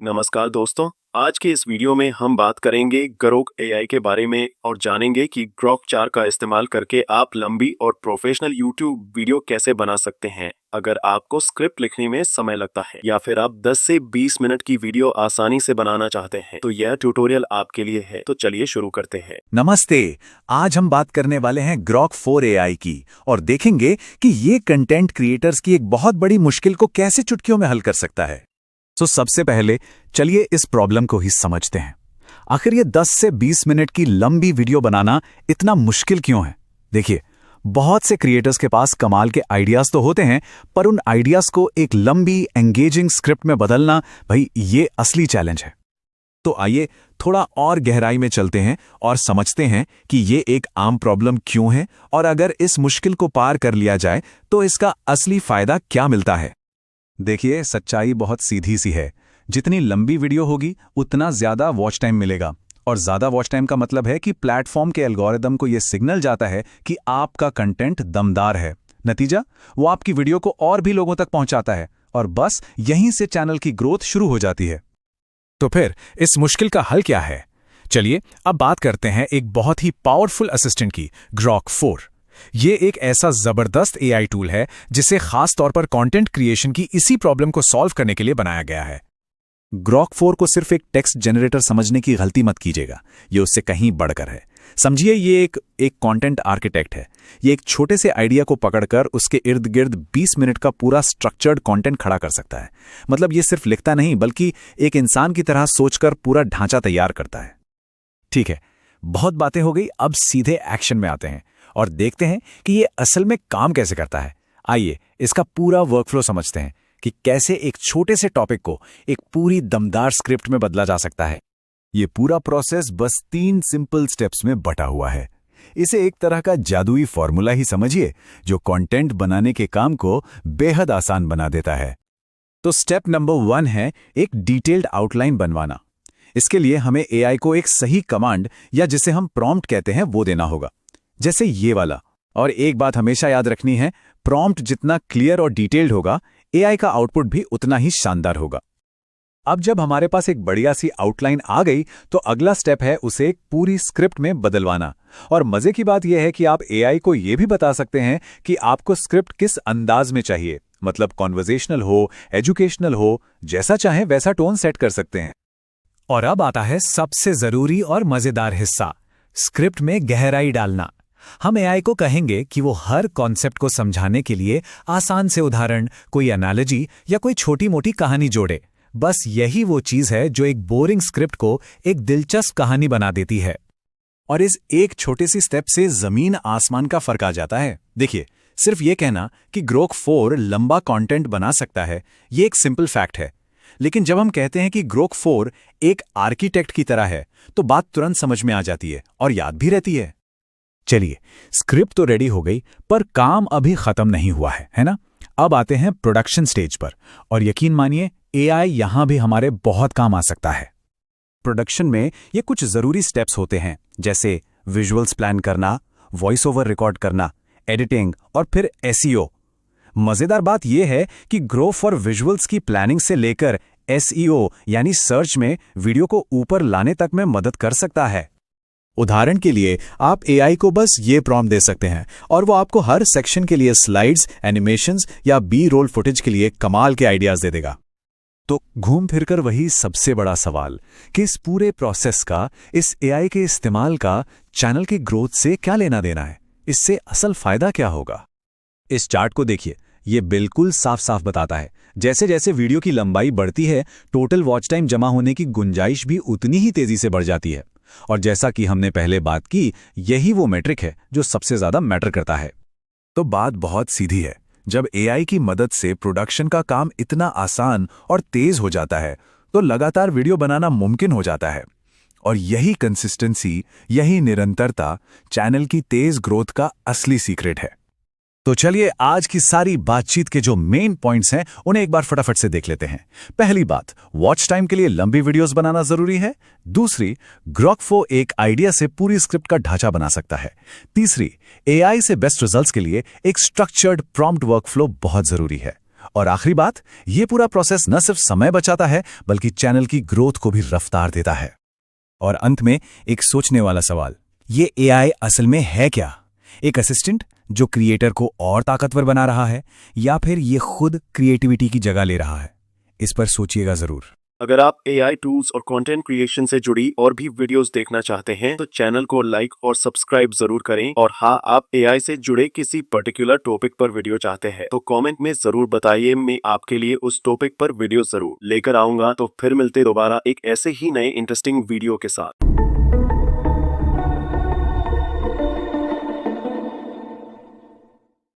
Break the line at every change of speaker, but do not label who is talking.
नमस्कार दोस्तों। आज के इस वीडियो में हम बात करेंगे ग्रोक एआई के बारे में और जानेंगे कि ग्रोक 4 का इस्तेमाल करके आप लंबी और प्रोफेशनल यूट्यूब वीडियो कैसे बना सकते हैं। अगर आपको स्क्रिप्ट लिखने में समय लगता है या फिर आप 10 से 20 मिनट की वीडियो आसानी से बनाना चाहते हैं तो यह ट्यूटोरियल आपके लिए है। तो चलिए शुरू करते हैं।
नमस्ते। आज हम बात करने वाले हैं ग्रोक 4 एआई की और देखेंगे कि ये कंटेंट क्रिएटर्स की एक बहुत बड़ी मुश्किल को कैसे चुटकियों में हल कर सकता है। तो सबसे पहले चलिए इस प्रॉब्लम को ही समझते हैं। आखिर ये 10 से 20 मिनट की लंबी वीडियो बनाना इतना मुश्किल क्यों है? देखिए, बहुत से क्रिएटर्स के पास कमाल के आइडियाज तो होते हैं, पर उन आइडियाज को एक लंबी एंगेजिंग स्क्रिप्ट में बदलना, भाई ये असली चैलेंज है। तो आइए थोड़ा और गहराई में चलते हैं और समझते हैं कि ये एक आम प्रॉब्लम क्यों है और अगर इस मुश्किल को पार कर लिया जाए तो इसका असली फायदा क्या मिलता है। देखिए, सच्चाई बहुत सीधी सी है। जितनी लंबी वीडियो होगी उतना ज्यादा वॉच टाइम मिलेगा, और ज्यादा वॉच टाइम का मतलब है कि प्लेटफॉर्म के एल्गोरिदम को यह सिग्नल जाता है कि आपका कंटेंट दमदार है। नतीजा, वो आपकी वीडियो को और भी लोगों तक पहुंचाता है और बस यहीं से चैनल की ग्रोथ शुरू हो जाती है।
तो फिर इस मुश्किल का हल क्या है? चलिए अब बात करते हैं एक बहुत ही पावरफुल असिस्टेंट की, ग्रोक 4। ये एक ऐसा जबरदस्त एआई टूल है जिसे खास तौर पर कंटेंट क्रिएशन की इसी प्रॉब्लम को सॉल्व करने के लिए बनाया गया है।
ग्रोक 4 को सिर्फ एक टेक्स्ट जनरेटर समझने की गलती मत कीजिएगा, ये उससे कहीं बढ़कर है। समझिए, ये एक कंटेंट आर्किटेक्ट है। ये एक छोटे से आइडिया को पकड़कर उसके इर्द गिर्द 20 मिनट का पूरा स्ट्रक्चर्ड कंटेंट खड़ा कर सकता है। मतलब ये सिर्फ लिखता नहीं बल्कि एक इंसान की तरह सोचकर पूरा ढांचा तैयार करता है। ठीक है, बहुत बातें हो गई, अब सीधे एक्शन में आते हैं और देखते हैं कि ये असल में काम कैसे करता है। आइए इसका पूरा वर्कफ्लो समझते हैं कि कैसे एक छोटे से टॉपिक को एक पूरी दमदार स्क्रिप्ट में बदला जा सकता है। ये पूरा प्रोसेस बस 3 सिंपल स्टेप्स में बटा हुआ है। इसे एक तरह का जादुई फॉर्मूला ही समझिए जो कंटेंट बनाने के काम को बेहद आसान बना देता है। तो स्टेप नंबर 1 है एक डिटेल्ड आउटलाइन बनवाना। इसके लिए हमें एआई को एक सही कमांड या जिसे हम प्रॉम्प्ट कहते हैं वो देना होगा, जैसे ये वाला। और एक बात हमेशा याद रखनी है, प्रॉम्प्ट जितना क्लियर और डिटेल्ड होगा एआई का आउटपुट भी उतना ही शानदार होगा। अब जब हमारे पास एक बढ़िया सी आउटलाइन आ गई तो अगला स्टेप है उसे एक पूरी स्क्रिप्ट में बदलवाना। और मजे की बात यह है कि आप एआई को यह भी बता सकते हैं कि आपको स्क्रिप्ट किस अंदाज में चाहिए, मतलब कॉन्वर्सेशनल हो, एजुकेशनल हो, जैसा चाहे वैसा टोन सेट कर सकते हैं।
और अब आता है सबसे जरूरी और मजेदार हिस्सा, स्क्रिप्ट में गहराई डालना। हम एआई को कहेंगे कि वो हर कॉन्सेप्ट को समझाने के लिए आसान से उदाहरण, कोई एनालॉजी या कोई छोटी मोटी कहानी जोड़े। बस यही वो चीज है जो एक बोरिंग स्क्रिप्ट को एक दिलचस्प कहानी बना देती है।
और इस एक छोटे सी स्टेप से जमीन आसमान का फर्क आ जाता है। देखिए, सिर्फ ये कहना कि ग्रोक 4 लंबा कंटेंट बना सकता है, ये एक सिंपल फैक्ट है। लेकिन जब हम कहते हैं कि ग्रोक 4 एक आर्किटेक्ट की तरह है तो बात तुरंत समझ में आ जाती है और याद भी रहती है।
चलिए, स्क्रिप्ट तो रेडी हो गई, पर काम अभी खत्म नहीं हुआ है ना? अब आते हैं प्रोडक्शन स्टेज पर, और यकीन मानिए एआई यहां भी हमारे बहुत काम आ सकता है।
प्रोडक्शन में ये कुछ जरूरी स्टेप्स होते हैं, जैसे विजुअल्स प्लान करना, वॉइस ओवर रिकॉर्ड करना, एडिटिंग और फिर एसईओ। मजेदार बात यह है कि ग्रो फॉर विजुअल्स की प्लानिंग से लेकर एसईओ यानी सर्च में वीडियो को ऊपर लाने तक में मदद कर सकता है। उदाहरण के लिए आप एआई को बस ये प्रॉम्प्ट दे सकते हैं और वो आपको हर सेक्शन के लिए स्लाइड्स, एनिमेशंस या बी रोल फुटेज के लिए कमाल के आइडियाज दे देगा। तो घूम फिरकर वही सबसे बड़ा सवाल कि इस पूरे प्रोसेस का, इस एआई के इस्तेमाल का चैनल की ग्रोथ से क्या लेना देना है? इससे असल फायदा क्या होगा? इस चार्ट को देखिए, ये बिल्कुल साफ साफ बताता है। जैसे जैसे वीडियो की लंबाई बढ़ती है, टोटल वॉच टाइम जमा होने की गुंजाइश भी उतनी ही तेजी से बढ़ जाती है। और जैसा कि हमने पहले बात की, यही वो मैट्रिक है जो सबसे ज्यादा मैटर करता है। तो बात बहुत सीधी है, जब एआई की मदद से प्रोडक्शन का काम इतना आसान और तेज हो जाता है तो लगातार वीडियो बनाना मुमकिन हो जाता है। और यही कंसिस्टेंसी, यही निरंतरता चैनल की तेज ग्रोथ का असली सीक्रेट है। तो चलिए आज की सारी बातचीत के जो मेन पॉइंट्स हैं उन्हें एक बार फटाफट से देख लेते हैं। पहली बात, वॉच टाइम के लिए लंबी वीडियोस बनाना जरूरी है। दूसरी, ग्रोक 4 एक आइडिया से पूरी स्क्रिप्ट का ढांचा बना सकता है। तीसरी, एआई से बेस्ट रिजल्ट्स के लिए एक स्ट्रक्चर्ड प्रॉम्प्ट वर्कफ्लो बहुत जरूरी है। और आखिरी बात, ये पूरा प्रोसेस न सिर्फ समय बचाता है बल्कि चैनल की ग्रोथ को भी रफ्तार देता है। और अंत में एक सोचने वाला सवाल, ये एआई असल में है क्या? एक असिस्टेंट जो क्रिएटर को और ताकतवर बना रहा है, या फिर ये खुद क्रिएटिविटी की जगह ले रहा है? इस पर सोचिएगा जरूर।
अगर आप एआई टूल्स और कंटेंट क्रिएशन से जुड़ी और भी वीडियोस देखना चाहते हैं तो चैनल को लाइक और सब्सक्राइब जरूर करें। और हाँ, आप एआई से जुड़े किसी पर्टिकुलर टॉपिक पर वीडियो चाहते हैं तो कमेंट में जरूर बताइए, मैं आपके लिए उस टॉपिक पर वीडियो जरूर लेकर आऊंगा। तो फिर मिलते दोबारा एक ऐसे ही नए इंटरेस्टिंग वीडियो के साथ।